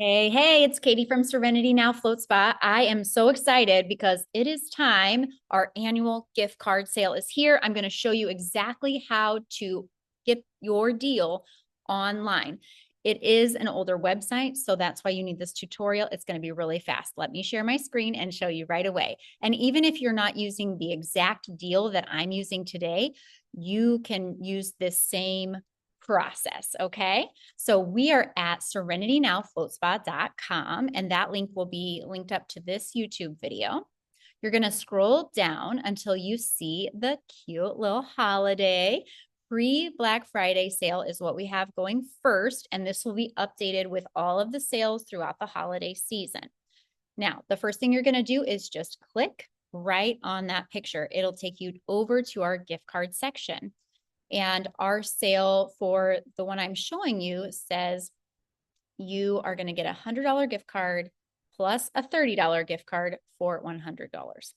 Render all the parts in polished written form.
Hey, hey, it's Katie from Serenity Now Float Spa. I am so excited because it is time. Our annual gift card sale is here. I'm going to show you exactly how to get your deal online. It is an older website, so that's why you need this tutorial. It's going to be really fast. Let me share my screen and show you right away. And even if you're not using the exact deal that I'm using today, you can use this same process, okay? So we are at serenitynowfloatspa.com, and that link will be linked up to this YouTube video. You're going to scroll down until you see the cute little holiday. Pre-Black Friday sale is what we have going first, and this will be updated with all of the sales throughout the holiday season. Now, the first thing you're going to do is just click right on that picture. It'll take you over to our gift card section. And our sale for the one I'm showing you says you are going to get a $100 gift card plus a $30 gift card for $100.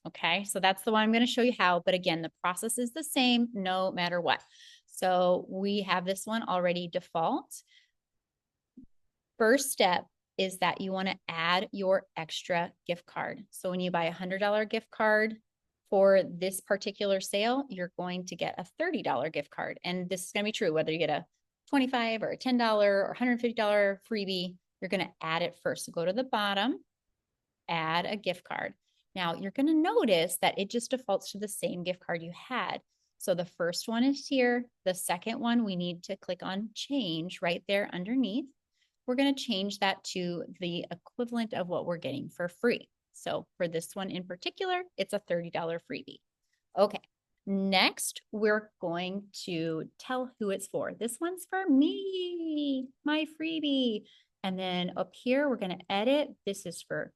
Okay. So that's the one I'm going to show you how. But again, the process is the same no matter what. So we have this one already default. First step is that you want to add your extra gift card. So when you buy a $100 gift card for this particular sale, you're going to get a $30 gift card. And this is going to be true whether you get a $25 or a $10 or $150 freebie, you're going to add it first. So go to the bottom, add a gift card. Now you're going to notice that it just defaults to the same gift card you had. So the first one is here. The second one, we need to click on change right there underneath. We're going to change that to the equivalent of what we're getting for free. So for this one in particular, it's a $30 freebie. Okay. Next, we're going to tell who it's for. This one's for me, my freebie. And then up here, we're going to edit. This is for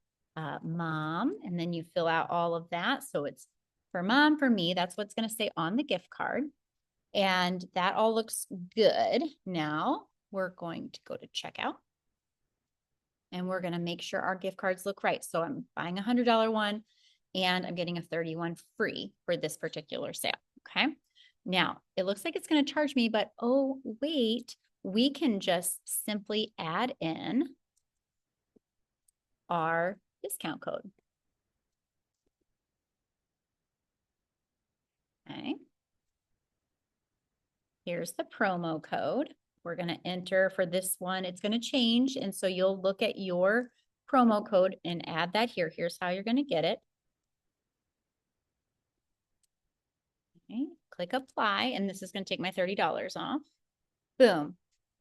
mom. And then you fill out all of that. So it's for mom, for me. That's what's going to say on the gift card. And that all looks good. Now we're going to go to checkout. And we're going to make sure our gift cards look right. So I'm buying a $100 one and I'm getting a $30 free for this particular sale. Okay. Now it looks like it's going to charge me, but oh, wait, we can just simply add in our discount code. Okay. Here's the promo code. We're going to enter for this one. It's going to change. And so you'll look at your promo code and add that here. Here's how you're going to get it. Okay. Click apply, and this is going to take my $30 off. Boom,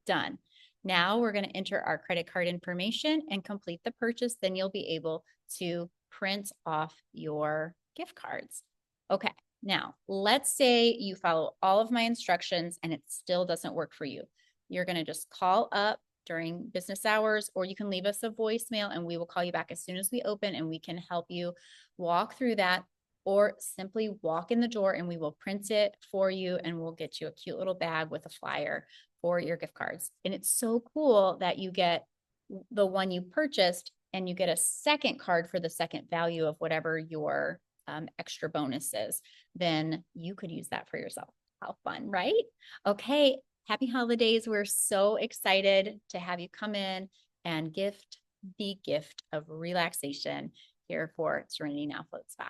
done. Now we're going to enter our credit card information and complete the purchase. Then you'll be able to print off your gift cards. Okay. Now, let's say you follow all of my instructions and it still doesn't work for you. You're going to just call up during business hours, or you can leave us a voicemail and we will call you back as soon as we open and we can help you walk through that, or simply walk in the door and we will print it for you and we'll get you a cute little bag with a flyer for your gift cards. And it's so cool that you get the one you purchased and you get a second card for the second value of whatever your extra bonus is. Then you could use that for yourself. How fun, right? Okay. Happy holidays. We're so excited to have you come in and gift the gift of relaxation here for Serenity Now Float Spa.